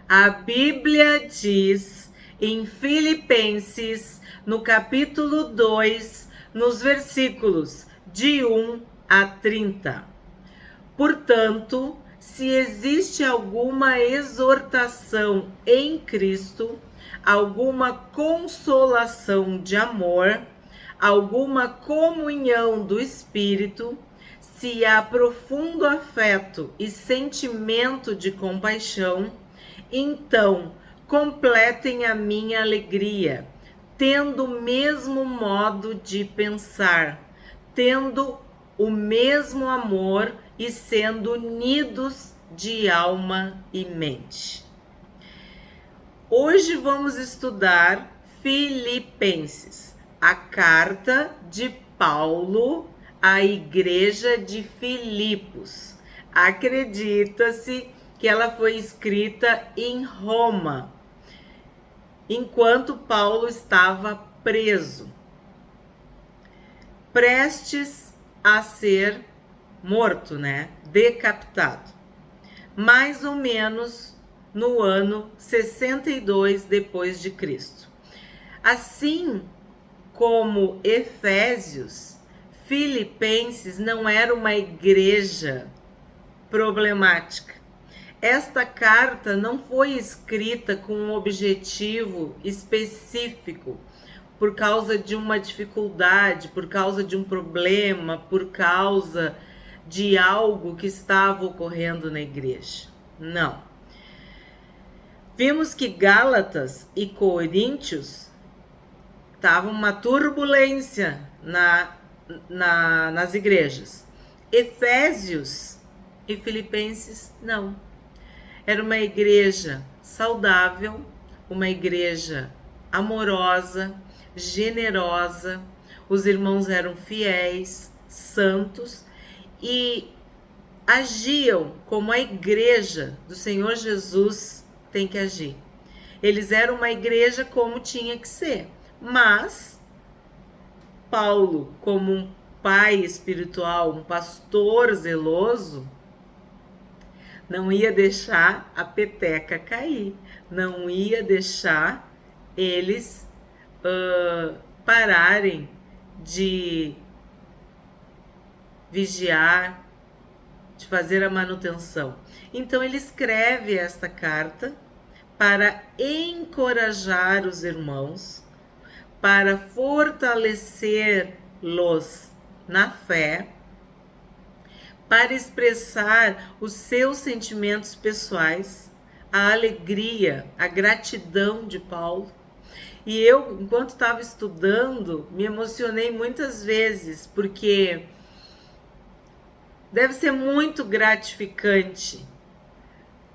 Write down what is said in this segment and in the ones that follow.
A Bíblia diz em Filipenses, no capítulo 2, nos versículos de 1 a 30. Portanto, se existe alguma exortação em Cristo, alguma consolação de amor, alguma comunhão do Espírito, se há profundo afeto e sentimento de compaixão, então completem a minha alegria, tendo o mesmo modo de pensar, tendo o mesmo amor e sendo unidos de alma e mente. Hoje vamos estudar Filipenses, a carta de Paulo à igreja de Filipos. Acredita-se que ela foi escrita em Roma, enquanto Paulo estava preso, prestes a ser morto, decapitado, mais ou menos no ano 62 depois de Cristo. Assim como Efésios, Filipenses não era uma igreja problemática. Esta carta não foi escrita com um objetivo específico, por causa de uma dificuldade, por causa de um problema, por causa de algo que estava ocorrendo na igreja. Não. Vimos que Gálatas e Coríntios estavam uma turbulência nas igrejas. Efésios e Filipenses, não. Era uma igreja saudável, uma igreja amorosa, generosa, os irmãos eram fiéis, santos e agiam como a igreja do Senhor Jesus tem que agir. Eles eram uma igreja como tinha que ser, mas Paulo, como um pai espiritual, um pastor zeloso, não ia deixar a peteca cair, não ia deixar eles pararem de vigiar, de fazer a manutenção. Então ele escreve esta carta para encorajar os irmãos, para fortalecê-los na fé, para expressar os seus sentimentos pessoais, a alegria, a gratidão de Paulo. E eu, enquanto estava estudando, me emocionei muitas vezes, porque deve ser muito gratificante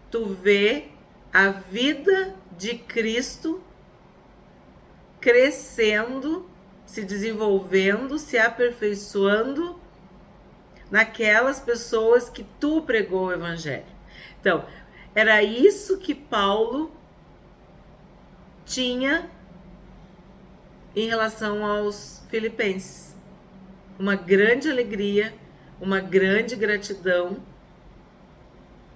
tu ver a vida de Cristo crescendo, se desenvolvendo, se aperfeiçoando naquelas pessoas que tu pregou o evangelho. Então, era isso que Paulo tinha em relação aos filipenses. Uma grande alegria, uma grande gratidão,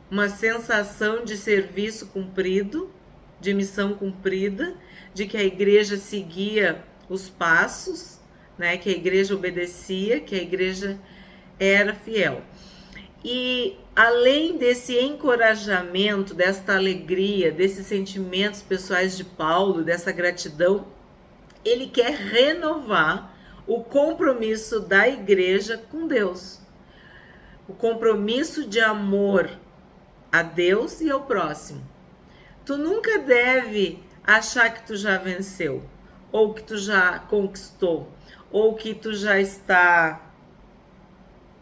uma sensação de serviço cumprido, de missão cumprida, de que a igreja seguia os passos, que a igreja obedecia, que a igreja era fiel. E além desse encorajamento, desta alegria, desses sentimentos pessoais de Paulo, dessa gratidão, ele quer renovar o compromisso da igreja com Deus. O compromisso de amor a Deus e ao próximo. Tu nunca deve achar que tu já venceu, ou que tu já conquistou, ou que tu já está,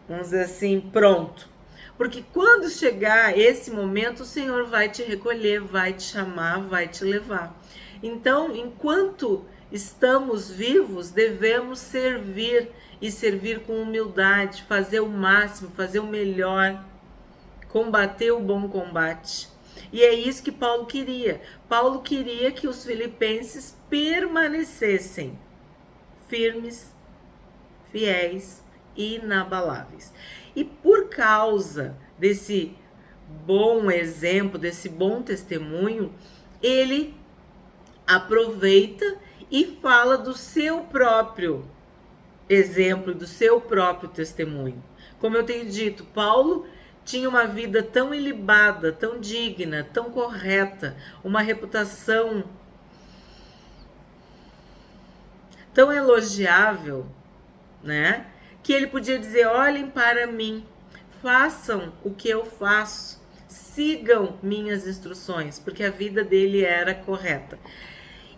vamos dizer assim, pronto. Porque quando chegar esse momento, o Senhor vai te recolher, vai te chamar, vai te levar. Então, enquanto estamos vivos, devemos servir e servir com humildade, fazer o máximo, fazer o melhor, combater o bom combate. E é isso que Paulo queria. Paulo queria que os filipenses permanecessem firmes, fiéis e inabaláveis. E por causa desse bom exemplo, desse bom testemunho, ele aproveita e fala do seu próprio exemplo, do seu próprio testemunho. Como eu tenho dito, Paulo tinha uma vida tão ilibada, tão digna, tão correta, uma reputação tão elogiável, né? Que ele podia dizer: olhem para mim, façam o que eu faço, sigam minhas instruções, porque a vida dele era correta.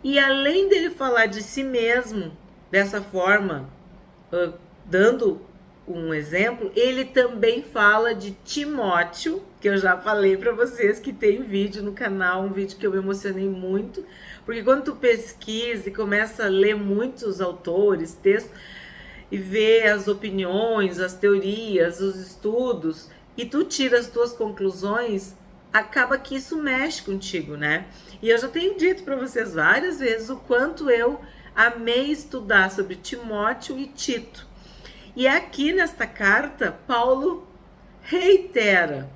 E além dele falar de si mesmo dessa forma, dando um exemplo, ele também fala de Timóteo, que eu já falei para vocês que tem vídeo no canal, um vídeo que eu me emocionei muito, porque quando tu pesquisa e começa a ler muitos autores, textos, e ver as opiniões, as teorias, os estudos, e tu tira as tuas conclusões, acaba que isso mexe contigo, né? E eu já tenho dito para vocês várias vezes o quanto eu amei estudar sobre Timóteo e Tito. E aqui nesta carta, Paulo reitera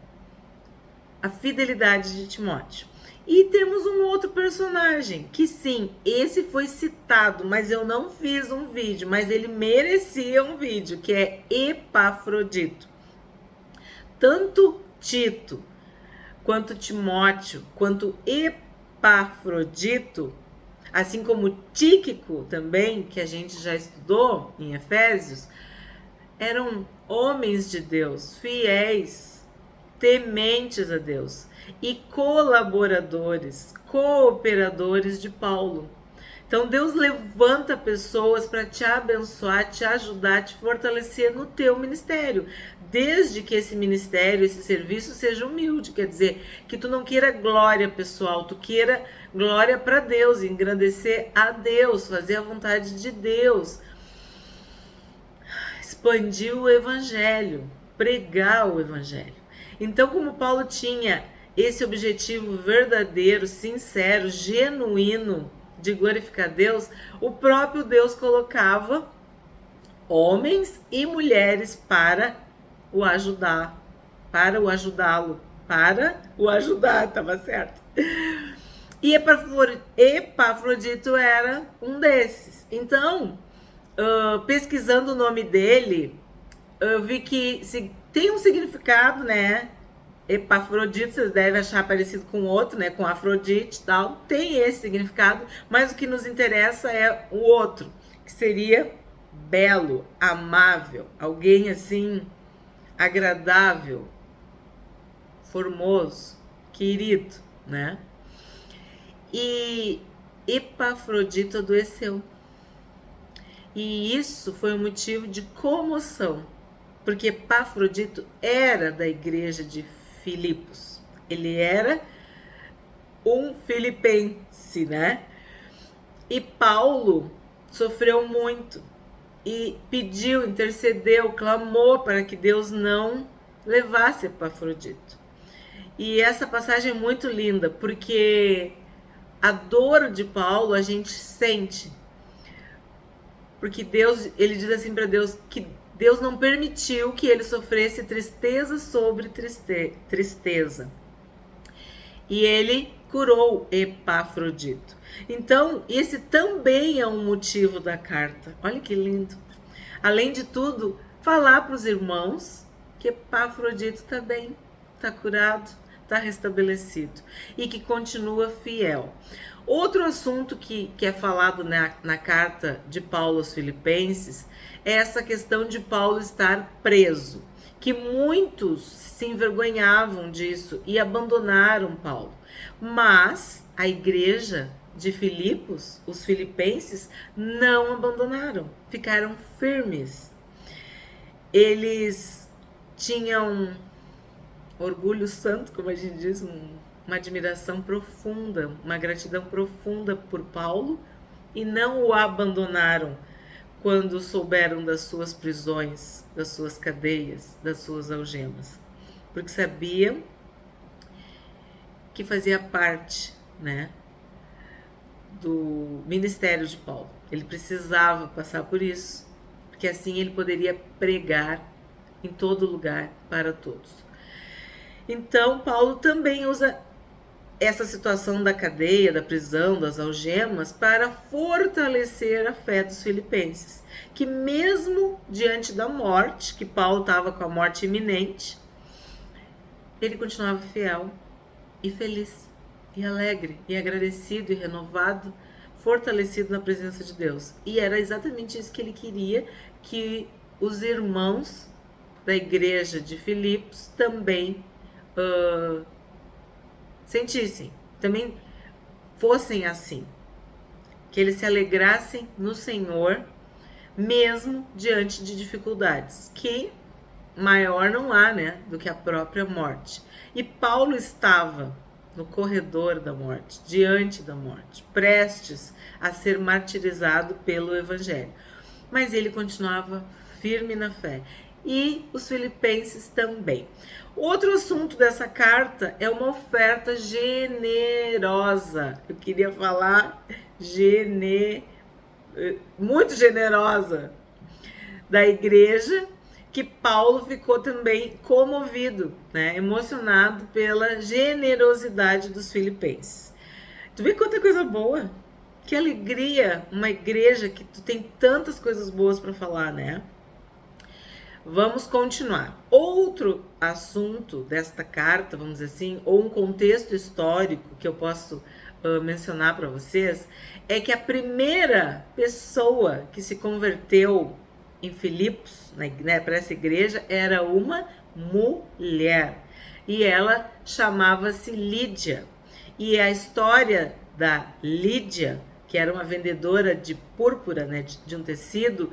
a fidelidade de Timóteo. E temos um outro personagem, que sim, esse foi citado, mas eu não fiz um vídeo, mas ele merecia um vídeo, que é Epafrodito. Tanto Tito, quanto Timóteo, quanto Epafrodito, assim como Tíquico também, que a gente já estudou em Efésios, eram homens de Deus, fiéis, tementes a Deus e colaboradores, cooperadores de Paulo. Então Deus levanta pessoas para te abençoar, te ajudar, te fortalecer no teu ministério, desde que esse ministério, esse serviço seja humilde, quer dizer, que tu não queira glória pessoal, tu queira glória para Deus, engrandecer a Deus, fazer a vontade de Deus, expandir o evangelho, pregar o evangelho. Então, como Paulo tinha esse objetivo verdadeiro, sincero, genuíno de glorificar Deus, o próprio Deus colocava homens e mulheres para o ajudar, para o ajudá-lo, para o ajudar, estava certo. E Epafrodito era um desses. Então, pesquisando o nome dele, eu vi que tem um significado, né? Epafrodito, vocês devem achar parecido com outro, né? Com Afrodite e tal. Tem esse significado, mas o que nos interessa é o outro, que seria belo, amável, alguém assim, agradável, formoso, querido, né? E Epafrodito adoeceu. E isso foi um motivo de comoção, porque Epafrodito era da igreja de Filipos. Ele era um filipense, né? E Paulo sofreu muito e pediu, intercedeu, clamou para que Deus não levasse Epafrodito. E essa passagem é muito linda, porque a dor de Paulo a gente sente. Porque Deus, ele diz assim para Deus que Deus não permitiu que ele sofresse tristeza sobre tristeza. E ele curou Epafrodito. Então, esse também é um motivo da carta. Olha que lindo. Além de tudo, falar para os irmãos que Epafrodito está bem, está curado, está restabelecido e que continua fiel. Outro assunto que é falado na carta de Paulo aos Filipenses é essa questão de Paulo estar preso, que muitos se envergonhavam disso e abandonaram Paulo. Mas a igreja de Filipos, os filipenses, não abandonaram, ficaram firmes. Eles tinham orgulho santo, como a gente diz, uma admiração profunda, uma gratidão profunda por Paulo e não o abandonaram quando souberam das suas prisões, das suas cadeias, das suas algemas, porque sabiam que fazia parte, né, do ministério de Paulo. Ele precisava passar por isso, porque assim ele poderia pregar em todo lugar para todos. Então, Paulo também usa essa situação da cadeia, da prisão, das algemas, para fortalecer a fé dos filipenses, que mesmo diante da morte, que Paulo estava com a morte iminente, ele continuava fiel e feliz, e alegre, e agradecido, e renovado, fortalecido na presença de Deus. E era exatamente isso que ele queria, que os irmãos da igreja de Filipos também sentissem, também fossem assim, que eles se alegrassem no Senhor, mesmo diante de dificuldades, que maior não há, né, do que a própria morte. E Paulo estava no corredor da morte, diante da morte, prestes a ser martirizado pelo Evangelho. Mas ele continuava firme na fé. E os filipenses também. Outro assunto dessa carta é uma oferta generosa. Eu queria falar muito generosa da igreja, que Paulo ficou também comovido, né, emocionado pela generosidade dos filipenses. Tu vê quanta coisa boa? Que alegria, uma igreja que tu tem tantas coisas boas para falar, né? Vamos continuar. Outro assunto desta carta, vamos dizer assim, ou um contexto histórico que eu posso mencionar para vocês, é que a primeira pessoa que se converteu em Filipos, né, para essa igreja, era uma mulher. E ela chamava-se Lídia. E a história da Lídia, que era uma vendedora de púrpura, né, de um tecido,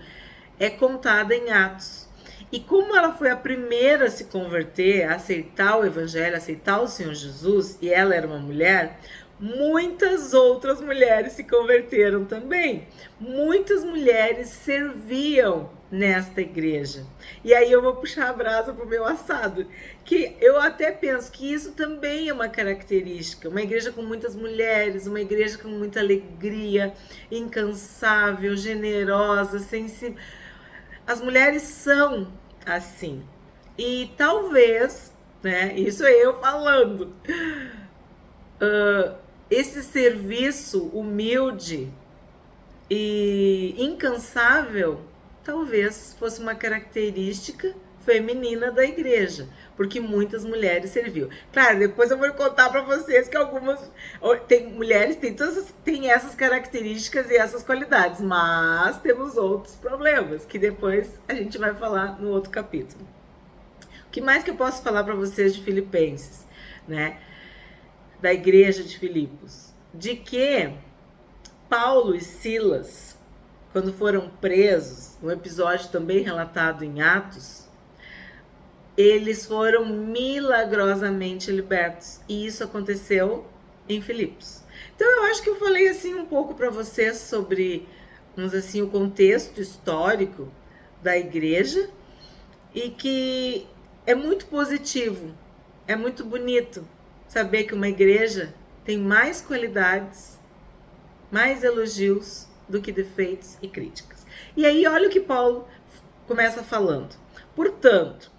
é contada em Atos. E como ela foi a primeira a se converter, a aceitar o Evangelho, a aceitar o Senhor Jesus, e ela era uma mulher, muitas outras mulheres se converteram também. Muitas mulheres serviam nesta igreja. E aí eu vou puxar a brasa pro meu assado, que eu até penso que isso também é uma característica. Uma igreja com muitas mulheres, uma igreja com muita alegria, incansável, generosa, sensível. As mulheres são assim. E talvez, né, isso é eu falando, esse serviço humilde e incansável talvez fosse uma característica feminina da igreja, porque muitas mulheres serviam. Claro, depois eu vou contar para vocês que algumas mulheres têm essas características e essas qualidades, mas temos outros problemas que depois a gente vai falar no outro capítulo. O que mais que eu posso falar para vocês de Filipenses, né? Da igreja de Filipos? De que Paulo e Silas, quando foram presos, um episódio também relatado em Atos, eles foram milagrosamente libertos. E isso aconteceu em Filipos. Então eu acho que eu falei assim um pouco para vocês sobre, vamos dizer assim, o contexto histórico da igreja, e que é muito positivo, é muito bonito saber que uma igreja tem mais qualidades, mais elogios do que defeitos e críticas. E aí olha o que Paulo começa falando. Portanto,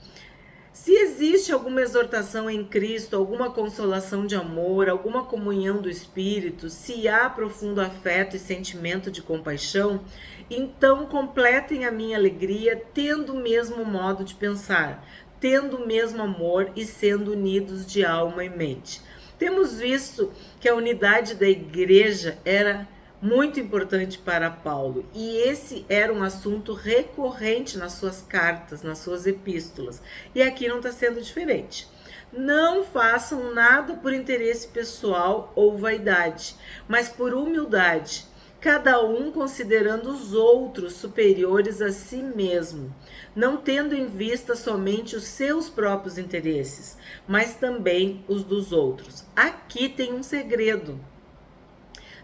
se existe alguma exortação em Cristo, alguma consolação de amor, alguma comunhão do Espírito, se há profundo afeto e sentimento de compaixão, então completem a minha alegria tendo o mesmo modo de pensar, tendo o mesmo amor e sendo unidos de alma e mente. Temos visto que a unidade da igreja era muito importante para Paulo, e esse era um assunto recorrente nas suas cartas, nas suas epístolas, e aqui não está sendo diferente. Não façam nada por interesse pessoal ou vaidade, mas por humildade, cada um considerando os outros superiores a si mesmo, não tendo em vista somente os seus próprios interesses, mas também os dos outros. Aqui tem um segredo.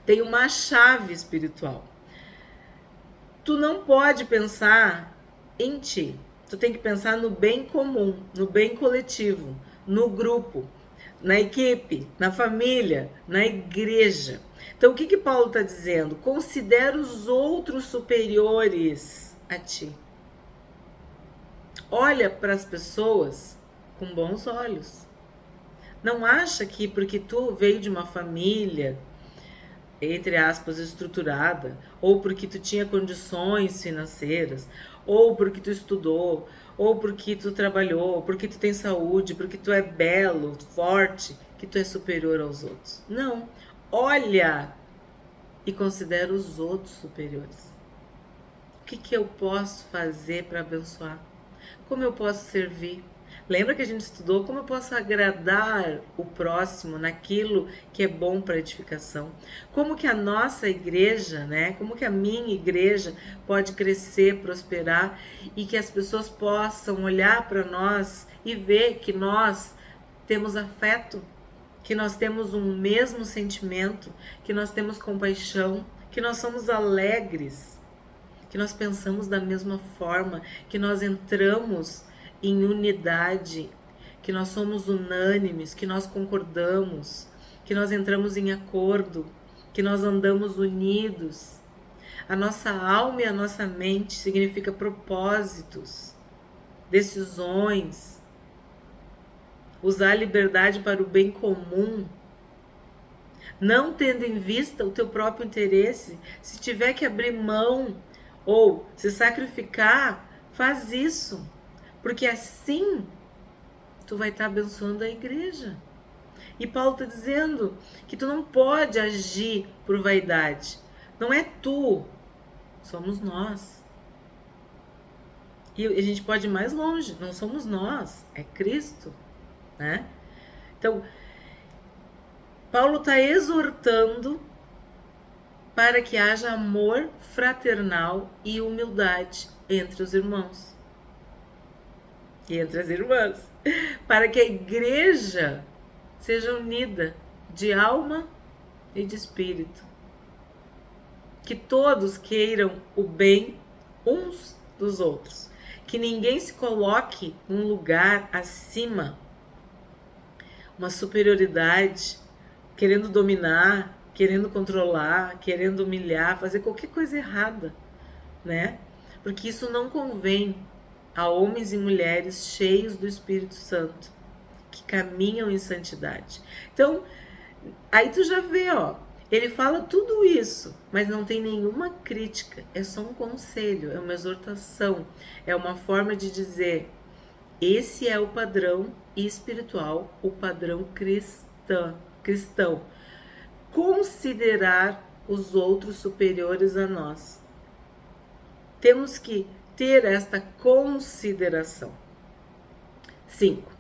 Tem uma chave espiritual. Tu não pode pensar em ti. Tu tem que pensar no bem comum, no bem coletivo, no grupo, na equipe, na família, na igreja. Então, o que Paulo está dizendo? Considera os outros superiores a ti. Olha para as pessoas com bons olhos. Não acha que porque tu veio de uma família, entre aspas, estruturada, ou porque tu tinha condições financeiras, ou porque tu estudou, ou porque tu trabalhou, porque tu tem saúde, porque tu é belo, forte, que tu é superior aos outros. Não. Olha e considera os outros superiores. O que eu posso fazer para abençoar? Como eu posso servir? Lembra que a gente estudou como eu posso agradar o próximo naquilo que é bom para edificação? Como que a nossa igreja, né? Como que a minha igreja pode crescer, prosperar e que as pessoas possam olhar para nós e ver que nós temos afeto, que nós temos um mesmo sentimento, que nós temos compaixão, que nós somos alegres, que nós pensamos da mesma forma, que nós entramos em unidade, que nós somos unânimes, que nós concordamos, que nós entramos em acordo, que nós andamos unidos. A nossa alma e a nossa mente significa propósitos, decisões, usar a liberdade para o bem comum, não tendo em vista o teu próprio interesse. Se tiver que abrir mão ou se sacrificar, faz isso, porque assim tu vai estar abençoando a igreja. E Paulo está dizendo que tu não pode agir por vaidade. Não é tu, somos nós. E a gente pode ir mais longe, não somos nós, é Cristo, né? Então, Paulo está exortando para que haja amor fraternal e humildade entre os irmãos e entre as irmãs, para que a igreja seja unida de alma e de espírito, que todos queiram o bem uns dos outros, que ninguém se coloque num lugar acima, uma superioridade, querendo dominar, querendo controlar, querendo humilhar, fazer qualquer coisa errada, né? Porque isso não convém a homens e mulheres cheios do Espírito Santo, que caminham em santidade. Então, aí tu já vê, ó, ele fala tudo isso, mas não tem nenhuma crítica, é só um conselho, é uma exortação, é uma forma de dizer, esse é o padrão espiritual, o padrão cristão. Considerar os outros superiores a nós. Temos que ter esta consideração. 5.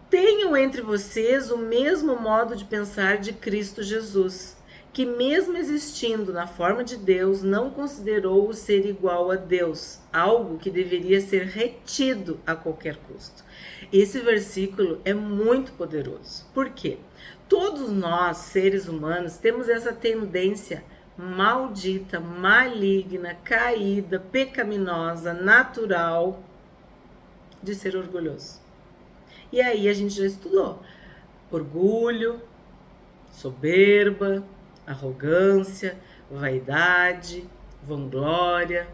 Tenham entre vocês o mesmo modo de pensar de Cristo Jesus, que mesmo existindo na forma de Deus, não considerou o ser igual a Deus, algo que deveria ser retido a qualquer custo. Esse versículo é muito poderoso. Por quê? Todos nós, seres humanos, temos essa tendência maldita, maligna, caída, pecaminosa, natural, de ser orgulhoso. E aí a gente já estudou. Orgulho, soberba, arrogância, vaidade, vanglória,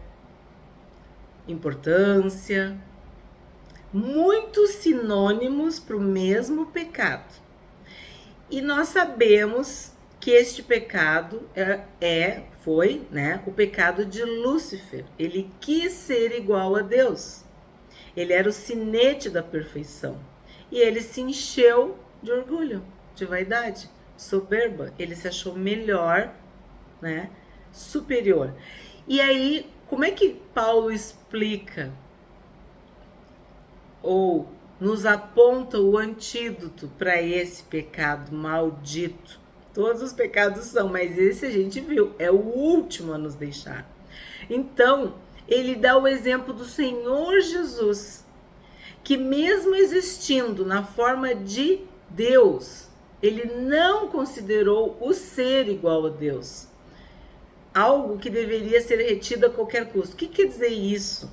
importância. Muitos sinônimos para o mesmo pecado. E nós sabemos que este pecado foi, né, o pecado de Lúcifer. Ele quis ser igual a Deus. Ele era o sinete da perfeição. E ele se encheu de orgulho, de vaidade, soberba. Ele se achou melhor, né, superior. E aí, como é que Paulo explica ou nos aponta o antídoto para esse pecado maldito? Todos os pecados são, mas esse a gente viu, é o último a nos deixar. Então, ele dá o exemplo do Senhor Jesus, que mesmo existindo na forma de Deus, ele não considerou o ser igual a Deus, algo que deveria ser retido a qualquer custo. O que quer dizer isso?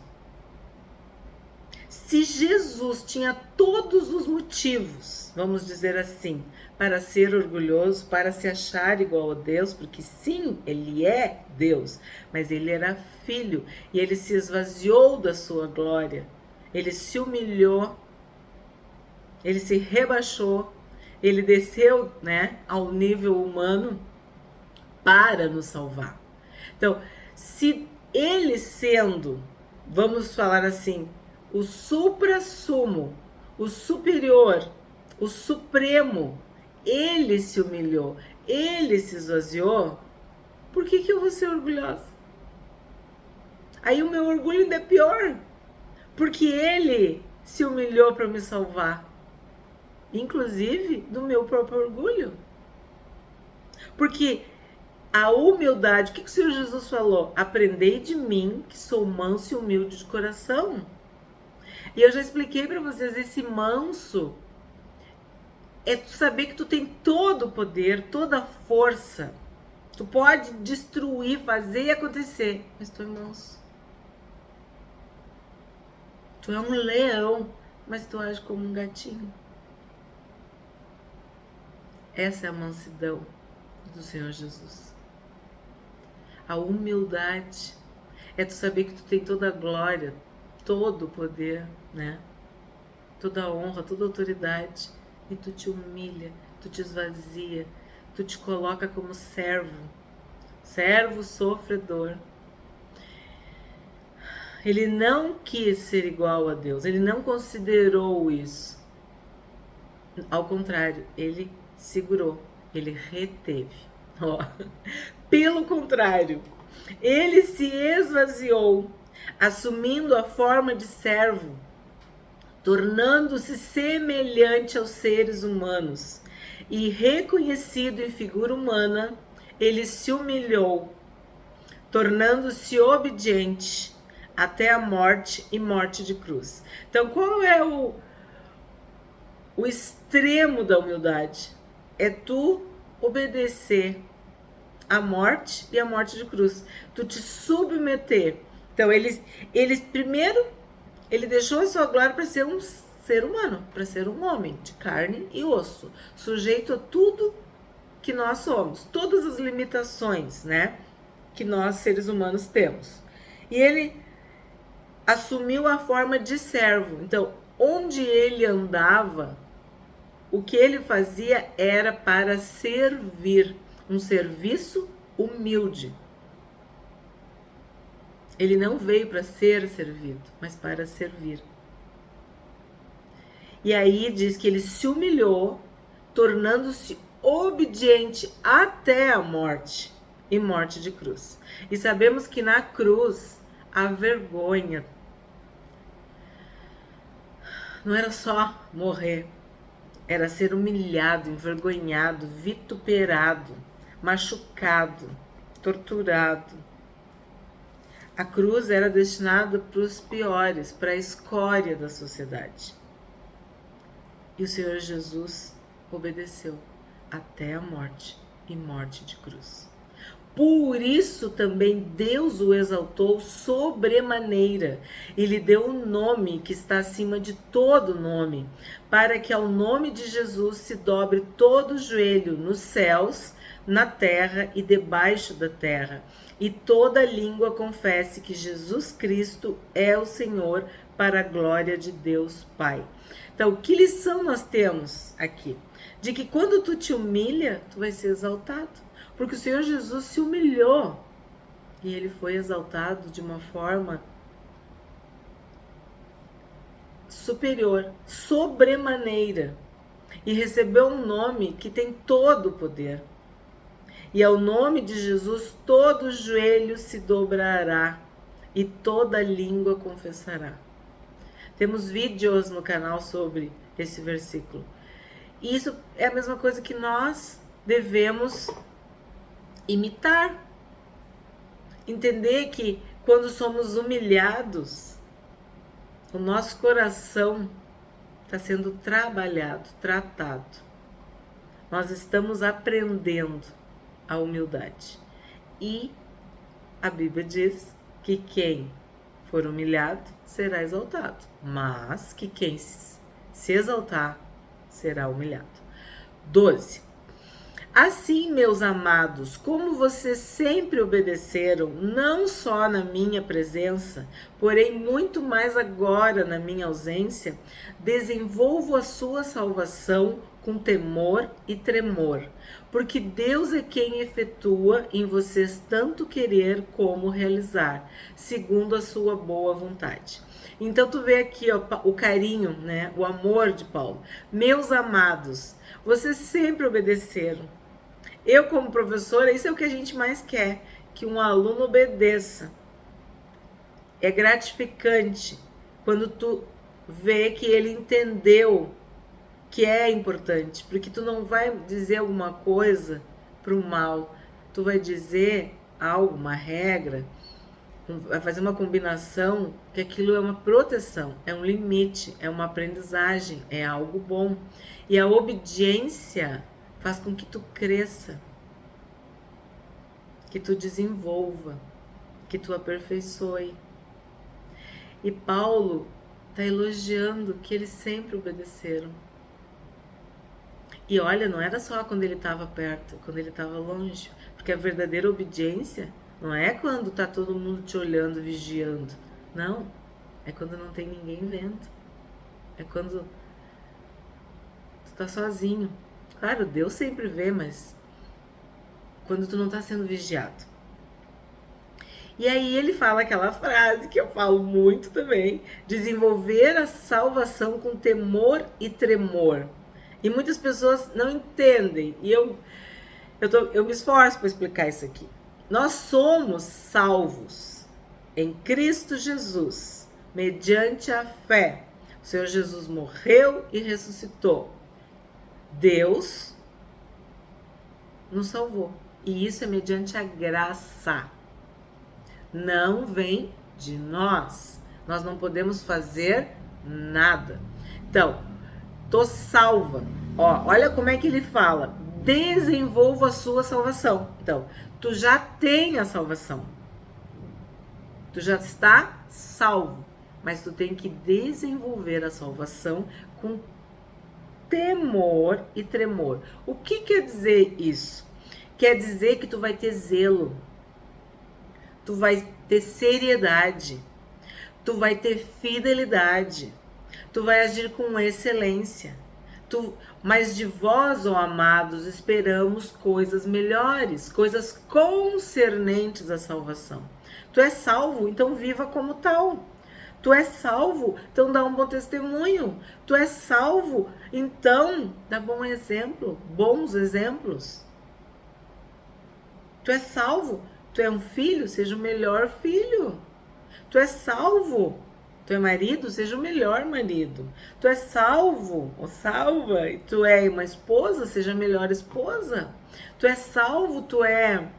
Se Jesus tinha todos os motivos, vamos dizer assim, para ser orgulhoso, para se achar igual a Deus, porque sim, ele é Deus, mas ele era filho e ele se esvaziou da sua glória, ele se humilhou, Ele se rebaixou, ele desceu, né, ao nível humano para nos salvar. Então, se ele sendo, vamos falar assim, o suprassumo, o superior, o supremo, ele se humilhou, ele se esvaziou, por que eu vou ser orgulhosa? Aí o meu orgulho ainda é pior, porque ele se humilhou para me salvar, inclusive do meu próprio orgulho. Porque a humildade, o que o Senhor Jesus falou? Aprendei de mim, que sou manso e humilde de coração. E eu já expliquei para vocês, esse manso é tu saber que tu tem todo o poder, toda a força. Tu pode destruir, fazer e acontecer, mas tu é manso. Tu é um leão, mas tu age como um gatinho. Essa é a mansidão do Senhor Jesus. A humildade é tu saber que tu tem toda a glória, todo o poder, né? Toda a honra, toda a autoridade, e tu te humilha, tu te esvazia, tu te coloca como servo sofredor. Ele não quis ser igual a Deus, ele não considerou isso. Ao contrário, ele segurou, ele reteve. Pelo contrário, ele se esvaziou, assumindo a forma de servo, tornando-se semelhante aos seres humanos, e reconhecido em figura humana, ele se humilhou, tornando-se obediente até a morte e morte de cruz. Então, qual é o extremo da humildade? É tu obedecer à morte e à morte de cruz. Tu te submeter. Então, ele primeiro, ele deixou a sua glória para ser um ser humano, para ser um homem de carne e osso, sujeito a tudo que nós somos, todas as limitações, né, que nós seres humanos temos. E ele assumiu a forma de servo. Então, onde ele andava, o que ele fazia era para servir, um serviço humilde. Ele não veio para ser servido, mas para servir. E aí diz que ele se humilhou, tornando-se obediente até a morte e morte de cruz. E sabemos que na cruz a vergonha não era só morrer, era ser humilhado, envergonhado, vituperado, machucado, torturado. A cruz era destinada para os piores, para a escória da sociedade. E o Senhor Jesus obedeceu até a morte e morte de cruz. Por isso também Deus o exaltou sobremaneira e lhe deu um nome que está acima de todo nome, para que ao nome de Jesus se dobre todo o joelho nos céus, na terra e debaixo da terra, e toda língua confesse que Jesus Cristo é o Senhor, para a glória de Deus Pai. Então, que lição nós temos aqui? De que quando tu te humilha, tu vai ser exaltado. Porque o Senhor Jesus se humilhou e ele foi exaltado de uma forma superior, sobremaneira, e recebeu um nome que tem todo o poder. E ao nome de Jesus todo joelho se dobrará e toda língua confessará. Temos vídeos no canal sobre esse versículo. E isso é a mesma coisa que nós devemos imitar. Entender que quando somos humilhados, o nosso coração está sendo trabalhado, tratado. Nós estamos aprendendo a humildade. E a Bíblia diz que quem for humilhado será exaltado, mas que quem se exaltar será humilhado. 12. Assim, meus amados, como vocês sempre obedeceram, não só na minha presença, porém muito mais agora na minha ausência, desenvolvo a sua salvação com temor e tremor, porque Deus é quem efetua em vocês tanto querer como realizar, segundo a sua boa vontade. Então tu vê aqui, ó, o carinho, né, o amor de Paulo. Meus amados, vocês sempre obedeceram. Eu, como professora, isso é o que a gente mais quer, que um aluno obedeça. É gratificante quando tu vê que ele entendeu que é importante, porque tu não vai dizer alguma coisa pro mal, tu vai dizer algo, uma regra, vai fazer uma combinação, que aquilo é uma proteção, é um limite, é uma aprendizagem, é algo bom. E a obediência faz com que tu cresça, que tu desenvolva, que tu aperfeiçoe. E Paulo está elogiando que eles sempre obedeceram. E olha, não era só quando ele estava perto, quando ele estava longe. Porque a verdadeira obediência não é quando está todo mundo te olhando, vigiando. Não, é quando não tem ninguém vendo. É quando tu tá sozinho. Claro, Deus sempre vê, mas quando tu não tá sendo vigiado. E aí ele fala aquela frase que eu falo muito também: desenvolver a salvação com temor e tremor. E muitas pessoas não entendem. E eu me esforço para explicar isso aqui. Nós somos salvos em Cristo Jesus, mediante a fé. O Senhor Jesus morreu e ressuscitou. Deus nos salvou. E isso é mediante a graça. Não vem de nós. Nós não podemos fazer nada. Então, tô salva. Ó, olha como é que ele fala. Desenvolva a sua salvação. Então, tu já tem a salvação. Tu já está salvo. Mas tu tem que desenvolver a salvação com temor e tremor. O que quer dizer isso? Quer dizer que tu vai ter zelo. Tu vai ter seriedade. Tu vai ter fidelidade. Tu vai agir com excelência. Mas de vós, ó amados, esperamos coisas melhores, coisas concernentes à salvação. Tu é salvo, então viva como tal. Tu é salvo, então dá um bom testemunho. Tu é salvo, então dá bom exemplo, bons exemplos. Tu é salvo, tu é um filho, seja o melhor filho. Tu é salvo, tu é marido, seja o melhor marido. Tu é salvo ou salva, e tu é uma esposa, seja a melhor esposa. Tu é salvo, tu é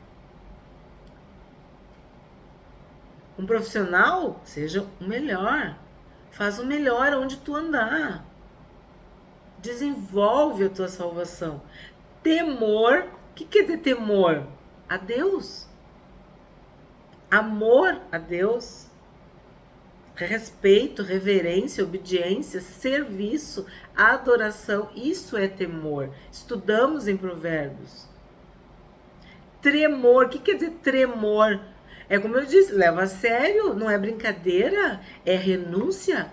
um profissional, seja o melhor. Faz o melhor onde tu andar. Desenvolve a tua salvação. Temor, o que quer dizer temor? A Deus. Amor a Deus. Respeito, reverência, obediência, serviço, adoração. Isso é temor. Estudamos em Provérbios. Tremor, o que quer dizer tremor? É como eu disse, leva a sério, não é brincadeira, é renúncia,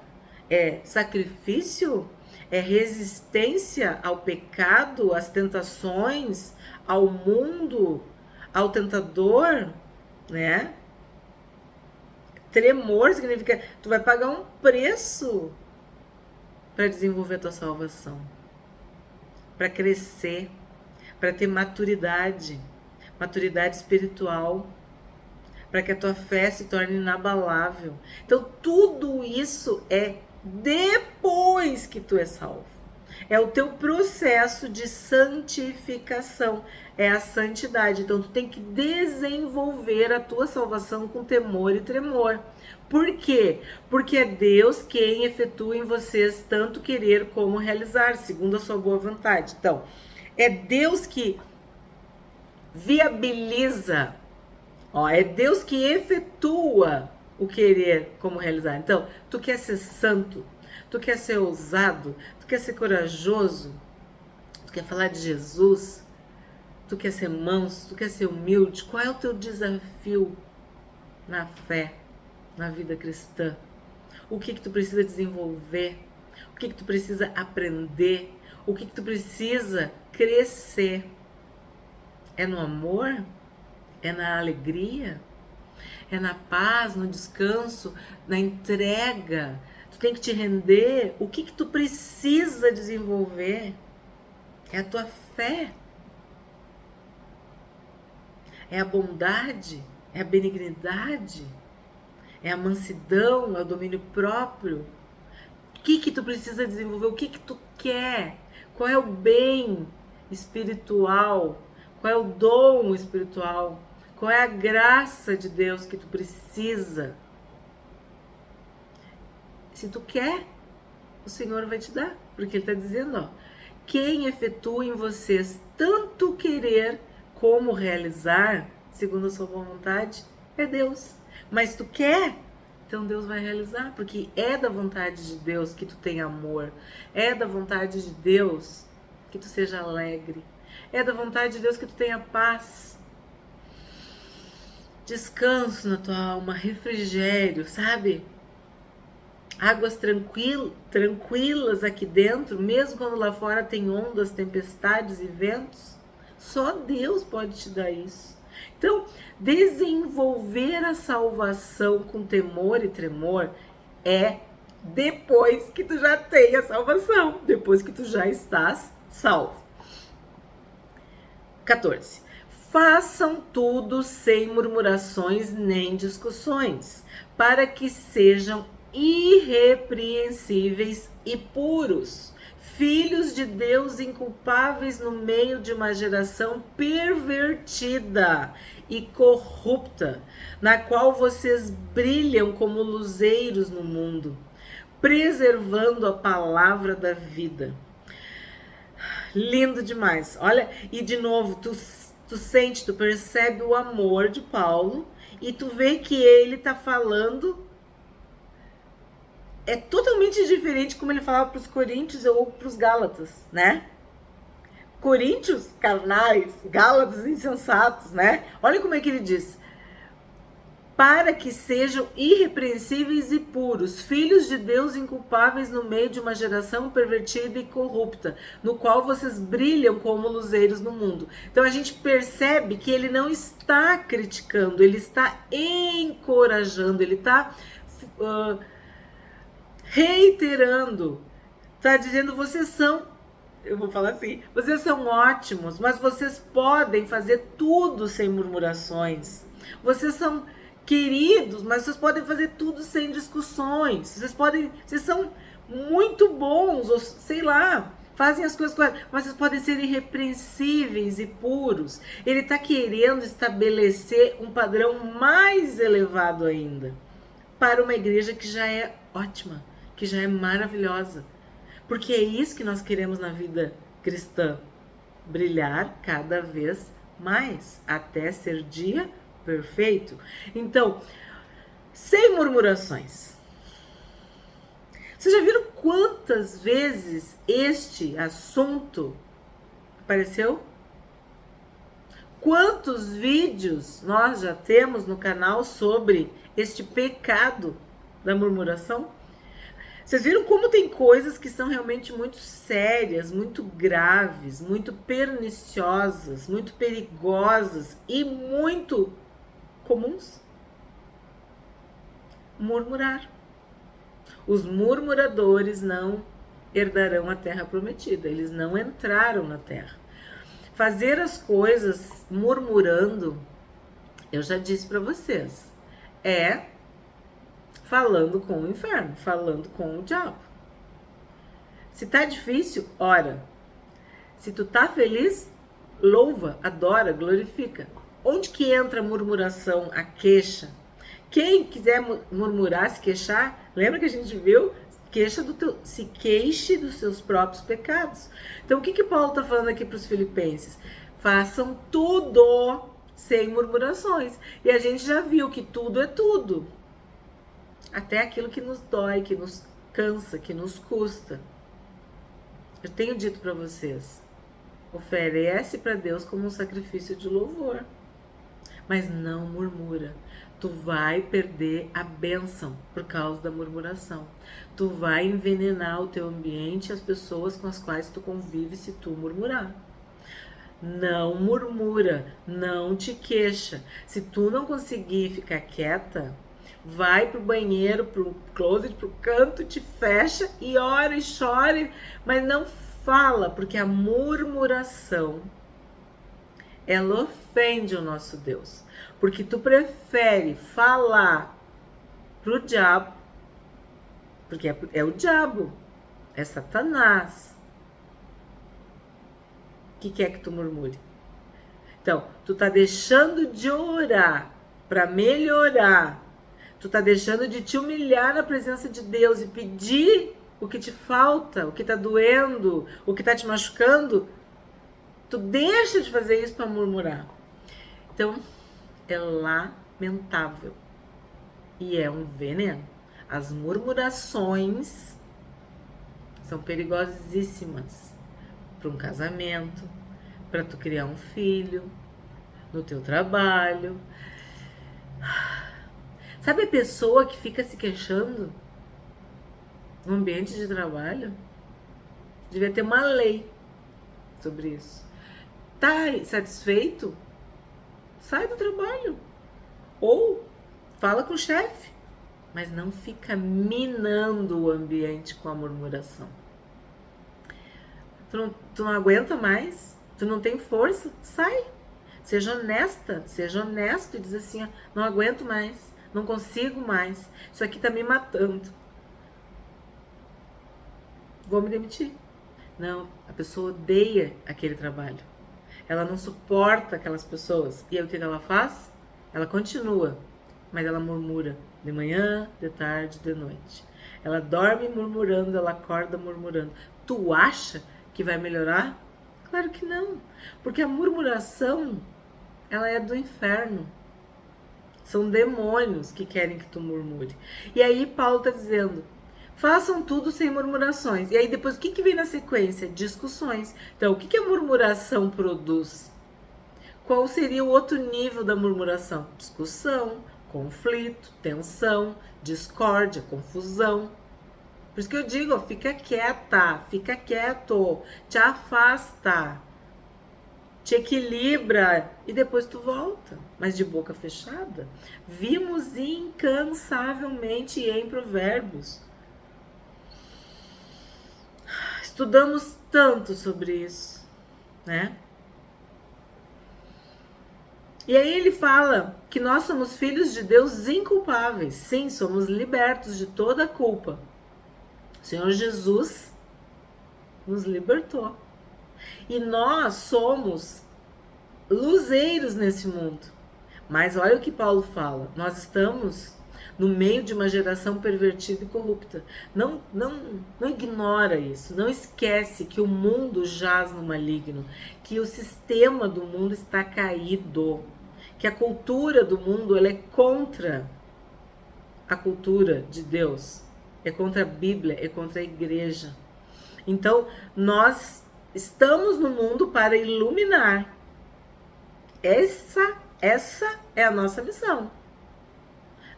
é sacrifício, é resistência ao pecado, às tentações, ao mundo, ao tentador, né? Tremor significa tu vai pagar um preço para desenvolver a tua salvação, para crescer, para ter maturidade espiritual, para que a tua fé se torne inabalável. Então, tudo isso é depois que tu é salvo. É o teu processo de santificação, é a santidade. Então, tu tem que desenvolver a tua salvação com temor e tremor. Por quê? Porque é Deus quem efetua em vocês tanto querer como realizar, segundo a sua boa vontade. Então, é Deus que viabiliza. É Deus que efetua o querer como realizar. Então, tu quer ser santo, tu quer ser ousado, tu quer ser corajoso, tu quer falar de Jesus, Tu quer ser manso? Tu quer ser humilde? Qual é o teu desafio na fé, na vida cristã? O que tu precisa desenvolver? O que tu precisa aprender? O que tu precisa crescer? É no amor? É na alegria? É na paz, no descanso, na entrega? Tu tem que te render. O que tu precisa desenvolver? É a tua fé. É a bondade, é a benignidade, é a mansidão, é o domínio próprio. O que tu precisa desenvolver? O que tu quer? Qual é o bem espiritual? Qual é o dom espiritual? Qual é a graça de Deus que tu precisa? Se tu quer, o Senhor vai te dar, porque Ele está dizendo, ó, quem efetua em vocês tanto querer como realizar, segundo a sua boa vontade, é Deus. Mas tu quer, então Deus vai realizar, porque é da vontade de Deus que tu tenha amor, é da vontade de Deus que tu seja alegre, é da vontade de Deus que tu tenha paz, descanso na tua alma, refrigério, sabe? Águas tranquilas aqui dentro, mesmo quando lá fora tem ondas, tempestades e ventos. Só Deus pode te dar isso. Então, desenvolver a salvação com temor e tremor é depois que tu já tem a salvação, depois que tu já estás salvo. 14. Façam tudo sem murmurações nem discussões, para que sejam irrepreensíveis e puros, filhos de Deus inculpáveis no meio de uma geração pervertida e corrupta, na qual vocês brilham como luzeiros no mundo, preservando a palavra da vida. Lindo demais. Olha, e de novo, tu sente, tu percebe o amor de Paulo e tu vê que ele tá falando é totalmente diferente como ele falava para os coríntios ou para os gálatas, né? Coríntios carnais, gálatas insensatos, né? Olha como é que ele diz: para que sejam irrepreensíveis e puros, filhos de Deus inculpáveis no meio de uma geração pervertida e corrupta, no qual vocês brilham como luzeiros no mundo. Então a gente percebe que ele não está criticando, ele está encorajando, ele está reiterando, tá dizendo, vocês são, eu vou falar assim, vocês são ótimos, mas vocês podem fazer tudo sem murmurações. Vocês são queridos, mas vocês podem fazer tudo sem discussões. Vocês são muito bons, ou sei lá, fazem as coisas corretas, mas vocês podem ser irrepreensíveis e puros. Ele está querendo estabelecer um padrão mais elevado ainda para uma igreja que já é ótima, que já é maravilhosa. Porque é isso que nós queremos na vida cristã. Brilhar cada vez mais, até ser dia perfeito. Então, sem murmurações. Vocês já viram quantas vezes este assunto apareceu? Quantos vídeos nós já temos no canal sobre este pecado da murmuração? Vocês viram como tem coisas que são realmente muito sérias, muito graves, muito perniciosas, muito perigosas e muito comuns? Murmurar. Os murmuradores não herdarão a terra prometida, eles não entraram na terra. Fazer as coisas murmurando, eu já disse para vocês, é falando com o inferno, falando com o diabo. Se tá difícil, ora. Se tu tá feliz, louva, adora, glorifica. Onde que entra a murmuração, a queixa? Quem quiser murmurar, se queixar, lembra que a gente viu? Se queixe dos seus próprios pecados. Então, o que Paulo tá falando aqui para os filipenses? Façam tudo sem murmurações. E a gente já viu que tudo é tudo. Até aquilo que nos dói, que nos cansa, que nos custa. Eu tenho dito para vocês, Oferece para Deus como um sacrifício de louvor. Mas não murmura. Tu vai perder a bênção por causa da murmuração. Tu vai envenenar o teu ambiente e as pessoas com as quais tu convive se tu murmurar. Não murmura, não te queixa. Se tu não conseguir ficar quieta, vai pro banheiro, pro closet, pro canto, te fecha e ora e chora, mas não fala, porque a murmuração, ela ofende o nosso Deus. Porque tu prefere falar pro diabo, porque é o diabo, é Satanás, que quer que tu murmure. Então, tu tá deixando de orar para melhorar. Tu tá deixando de te humilhar na presença de Deus e pedir o que te falta, o que tá doendo, o que tá te machucando. Tu deixa de fazer isso para murmurar. Então, é lamentável e é um veneno. As murmurações são perigosíssimas para um casamento, para tu criar um filho, no teu trabalho. Sabe a pessoa que fica se queixando no ambiente de trabalho? Devia ter uma lei sobre isso. Tá satisfeito? Sai do trabalho. Ou fala com o chefe. Mas não fica minando o ambiente com a murmuração. Tu não aguenta mais? Tu não tem força? Sai. Seja honesta, seja honesto e diz assim, ó, não aguento mais, não consigo mais, isso aqui tá me matando. Vou me demitir. Não, a pessoa odeia aquele trabalho. Ela não suporta aquelas pessoas. E aí o que ela faz? Ela continua, mas ela murmura de manhã, de tarde, de noite. Ela dorme murmurando, ela acorda murmurando. Tu acha que vai melhorar? Claro que não, porque a murmuração, ela é do inferno. São demônios que querem que tu murmure. E aí Paulo está dizendo, façam tudo sem murmurações. E aí depois o que vem na sequência? Discussões. Então, o que a murmuração produz? Qual seria o outro nível da murmuração? Discussão, conflito, tensão, discórdia, confusão. Por isso que eu digo, ó, fica quieta, fica quieto, te afasta, te equilibra e depois tu volta, mas de boca fechada. Vimos incansavelmente em Provérbios. Estudamos tanto sobre isso, né? E aí ele fala que nós somos filhos de Deus inculpáveis. Sim, somos libertos de toda a culpa. O Senhor Jesus nos libertou. E nós somos luzeiros nesse mundo. Mas olha o que Paulo fala. Nós estamos no meio de uma geração pervertida e corrupta. Não ignora isso. Não esquece que o mundo jaz no maligno. Que o sistema do mundo está caído. Que a cultura do mundo ela é contra a cultura de Deus. É contra a Bíblia, é contra a igreja. Então, nós estamos no mundo para iluminar. Essa é a nossa missão.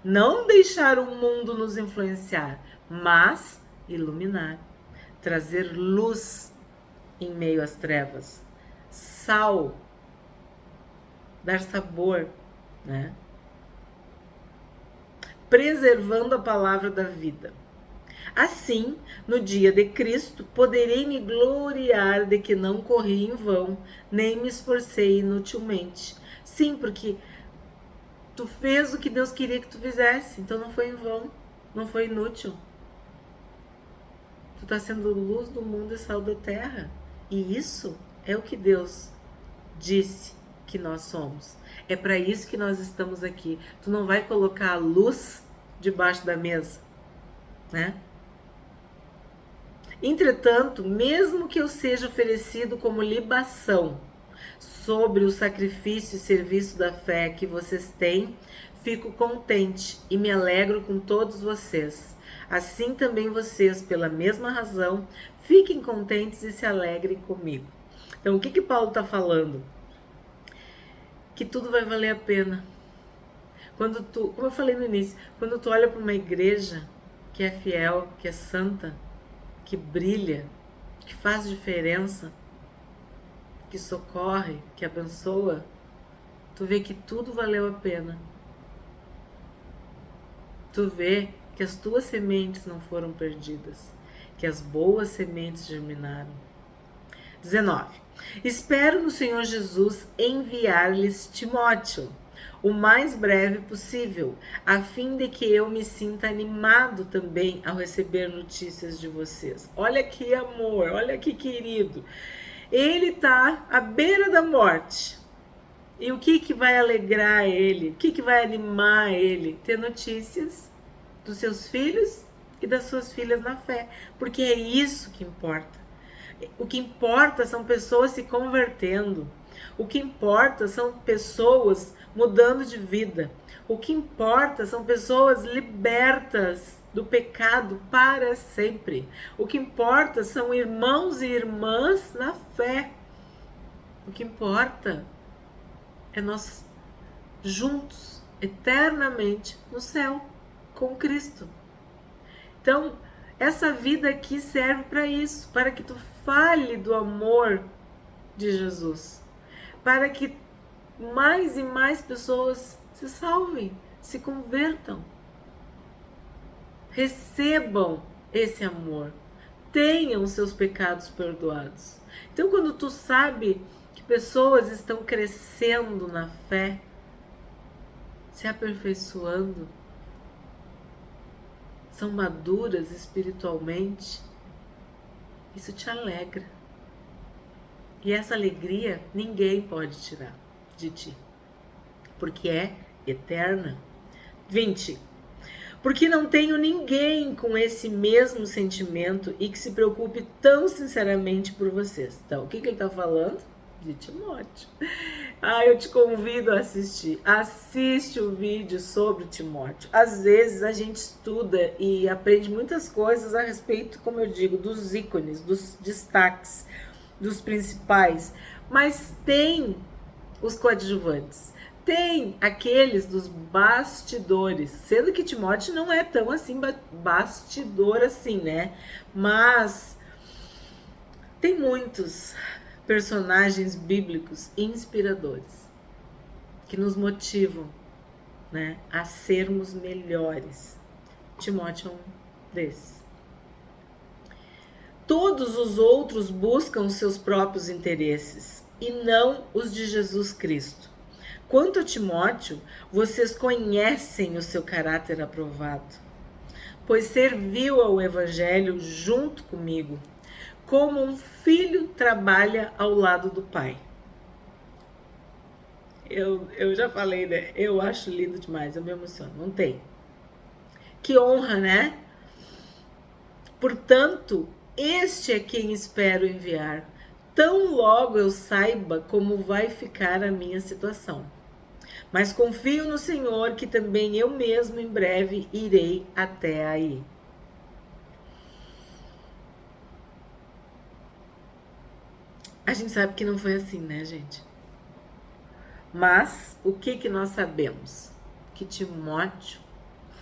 Não deixar o mundo nos influenciar, mas iluminar. Trazer luz em meio às trevas. Sal. Dar sabor, né? Preservando a palavra da vida. Assim, no dia de Cristo, poderei me gloriar de que não corri em vão, nem me esforcei inutilmente. Sim, porque tu fez o que Deus queria que tu fizesse, então não foi em vão, não foi inútil. Tu tá sendo luz do mundo e sal da terra. E isso é o que Deus disse que nós somos. É para isso que nós estamos aqui. Tu não vai colocar a luz debaixo da mesa, né? Entretanto, mesmo que eu seja oferecido como libação sobre o sacrifício e serviço da fé que vocês têm, fico contente e me alegro com todos vocês. Assim também vocês, pela mesma razão, fiquem contentes e se alegrem comigo. Então, o que Paulo está falando? Que tudo vai valer a pena. Quando tu, como eu falei no início, quando tu olha para uma igreja que é fiel, que é santa, que brilha, que faz diferença, que socorre, que abençoa, tu vê que tudo valeu a pena. Tu vê que as tuas sementes não foram perdidas, que as boas sementes germinaram. 19. Espero no Senhor Jesus enviar-lhes Timóteo o mais breve possível, a fim de que eu me sinta animado também ao receber notícias de vocês. Olha que amor, olha que querido. Ele está à beira da morte. E o que vai alegrar ele? O que vai animar ele? Ter notícias dos seus filhos e das suas filhas na fé. Porque é isso que importa. O que importa são pessoas se convertendo. O que importa são pessoas mudando de vida. O que importa são pessoas libertas do pecado para sempre. O que importa são irmãos e irmãs na fé. O que importa é nós juntos, eternamente, no céu, com Cristo. Então, essa vida aqui serve para isso, para que tu fale do amor de Jesus, para que mais e mais pessoas se salvem, se convertam, recebam esse amor, tenham seus pecados perdoados. Então, quando tu sabe que pessoas estão crescendo na fé, se aperfeiçoando, são maduras espiritualmente, isso te alegra. E essa alegria ninguém pode tirar de ti, porque é eterna. 20. Porque não tenho ninguém com esse mesmo sentimento e que se preocupe tão sinceramente por vocês. Então, o que ele está falando? De Timóteo. Eu te convido a assistir. Assiste o vídeo sobre Timóteo. Às vezes a gente estuda e aprende muitas coisas a respeito, como eu digo, dos ícones, dos destaques, dos principais. Mas tem os coadjuvantes. Tem aqueles dos bastidores, sendo que Timóteo não é tão assim bastidor assim, né? Mas tem muitos personagens bíblicos inspiradores que nos motivam, né, a sermos melhores. Timóteo é um desses. Todos os outros buscam seus próprios interesses e não os de Jesus Cristo. Quanto a Timóteo, vocês conhecem o seu caráter aprovado, pois serviu ao Evangelho junto comigo, como um filho trabalha ao lado do pai. Eu já falei, né? Eu acho lindo demais, eu me emociono, não tem. Que honra, né? Portanto, este é quem espero enviar, tão logo eu saiba como vai ficar a minha situação. Mas confio no Senhor que também eu mesmo em breve irei até aí. A gente sabe que não foi assim, né, gente? Mas o que nós sabemos? Que Timóteo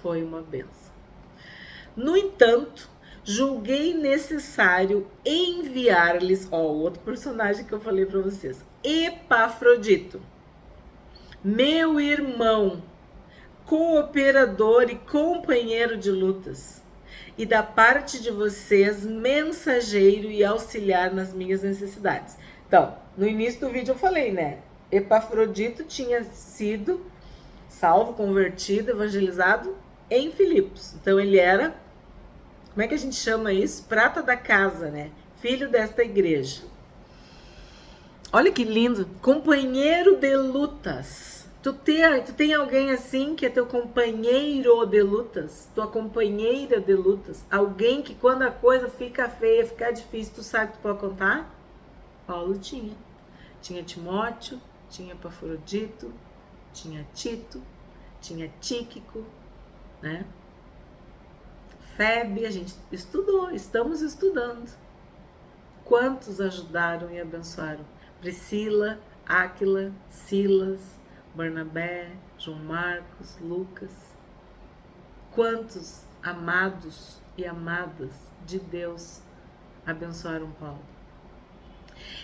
foi uma bênção. No entanto, julguei necessário enviar-lhes, outro personagem que eu falei para vocês, Epafrodito, meu irmão, cooperador e companheiro de lutas, e da parte de vocês, mensageiro e auxiliar nas minhas necessidades. Então, no início do vídeo eu falei, né? Epafrodito tinha sido salvo, convertido, evangelizado em Filipos. Então, ele era, como é que a gente chama isso? Prata da casa, né? Filho desta igreja. Olha que lindo. Companheiro de lutas. Tu tem alguém assim que é teu companheiro de lutas? Tua companheira de lutas? Alguém que quando a coisa fica feia, fica difícil, tu sabe que tu pode contar? Paulo tinha. Tinha Timóteo, tinha Epafrodito, tinha Tito, tinha Tíquico, né? Febe, a gente estudou, estamos estudando. Quantos ajudaram e abençoaram? Priscila, Áquila, Silas, Barnabé, João Marcos, Lucas. Quantos amados e amadas de Deus abençoaram Paulo?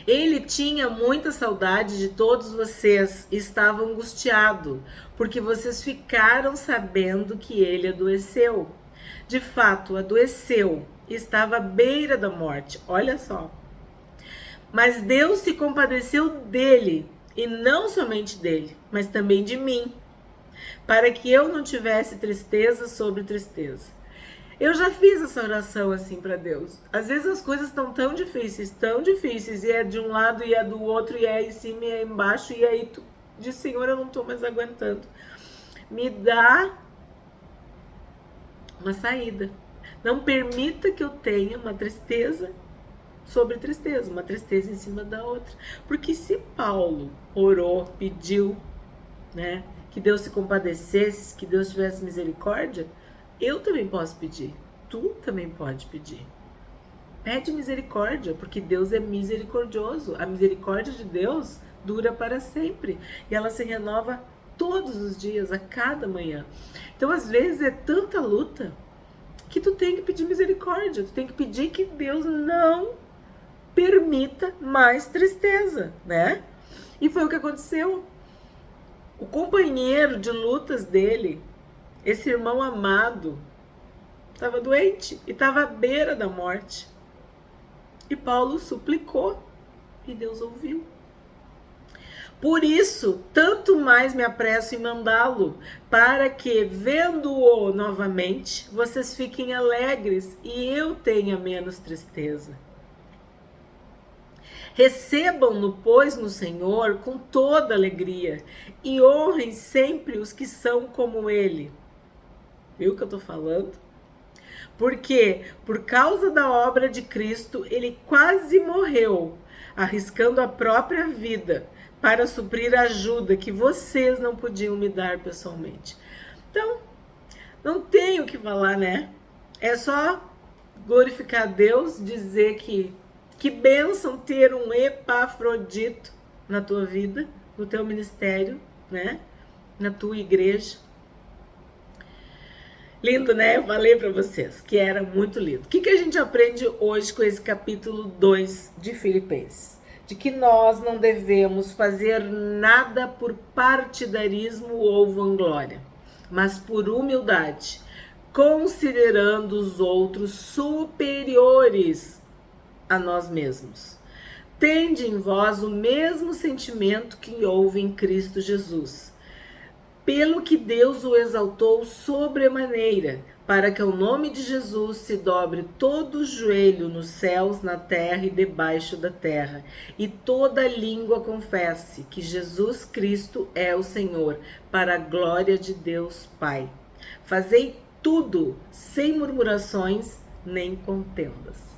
Ele tinha muita saudade de todos vocês e estava angustiado, porque vocês ficaram sabendo que ele adoeceu. De fato, adoeceu e estava à beira da morte. Olha só. Mas Deus se compadeceu dele, e não somente dele, mas também de mim, para que eu não tivesse tristeza sobre tristeza. Eu já fiz essa oração assim para Deus. Às vezes as coisas estão tão difíceis, e é de um lado e é do outro, e é em cima e é embaixo, e aí tu diz, Senhor, eu não estou mais aguentando. Me dá uma saída. Não permita que eu tenha uma tristeza sobre tristeza, uma tristeza em cima da outra. Porque se Paulo orou, pediu, né, que Deus se compadecesse, que Deus tivesse misericórdia, eu também posso pedir. Tu também pode pedir. Pede misericórdia, porque Deus é misericordioso. A misericórdia de Deus dura para sempre. E ela se renova todos os dias, a cada manhã. Então, às vezes, é tanta luta que tu tem que pedir misericórdia. Tu tem que pedir que Deus não permita mais tristeza, né? E foi o que aconteceu. O companheiro de lutas dele, esse irmão amado, estava doente e estava à beira da morte. E Paulo suplicou e Deus ouviu. Por isso, tanto mais me apresso em mandá-lo, para que, vendo-o novamente, vocês fiquem alegres e eu tenha menos tristeza. Recebam-no, pois, no Senhor com toda alegria e honrem sempre os que são como ele. Viu o que eu tô falando? Porque, por causa da obra de Cristo, ele quase morreu, arriscando a própria vida para suprir a ajuda que vocês não podiam me dar pessoalmente. Então, não tem o que falar, né? É só glorificar a Deus, dizer que bênção ter um Epafrodito na tua vida, no teu ministério, né? Na tua igreja. Lindo, né? Eu falei para vocês que era muito lindo. O que a gente aprende hoje com esse capítulo 2 de Filipenses? De que nós não devemos fazer nada por partidarismo ou vanglória, mas por humildade, considerando os outros superiores a nós mesmos. Tende em vós o mesmo sentimento que houve em Cristo Jesus, pelo que Deus o exaltou sobremaneira, para que ao nome de Jesus se dobre todo o joelho nos céus, na terra e debaixo da terra, e toda língua confesse que Jesus Cristo é o Senhor, para a glória de Deus Pai. Fazei tudo sem murmurações nem contendas.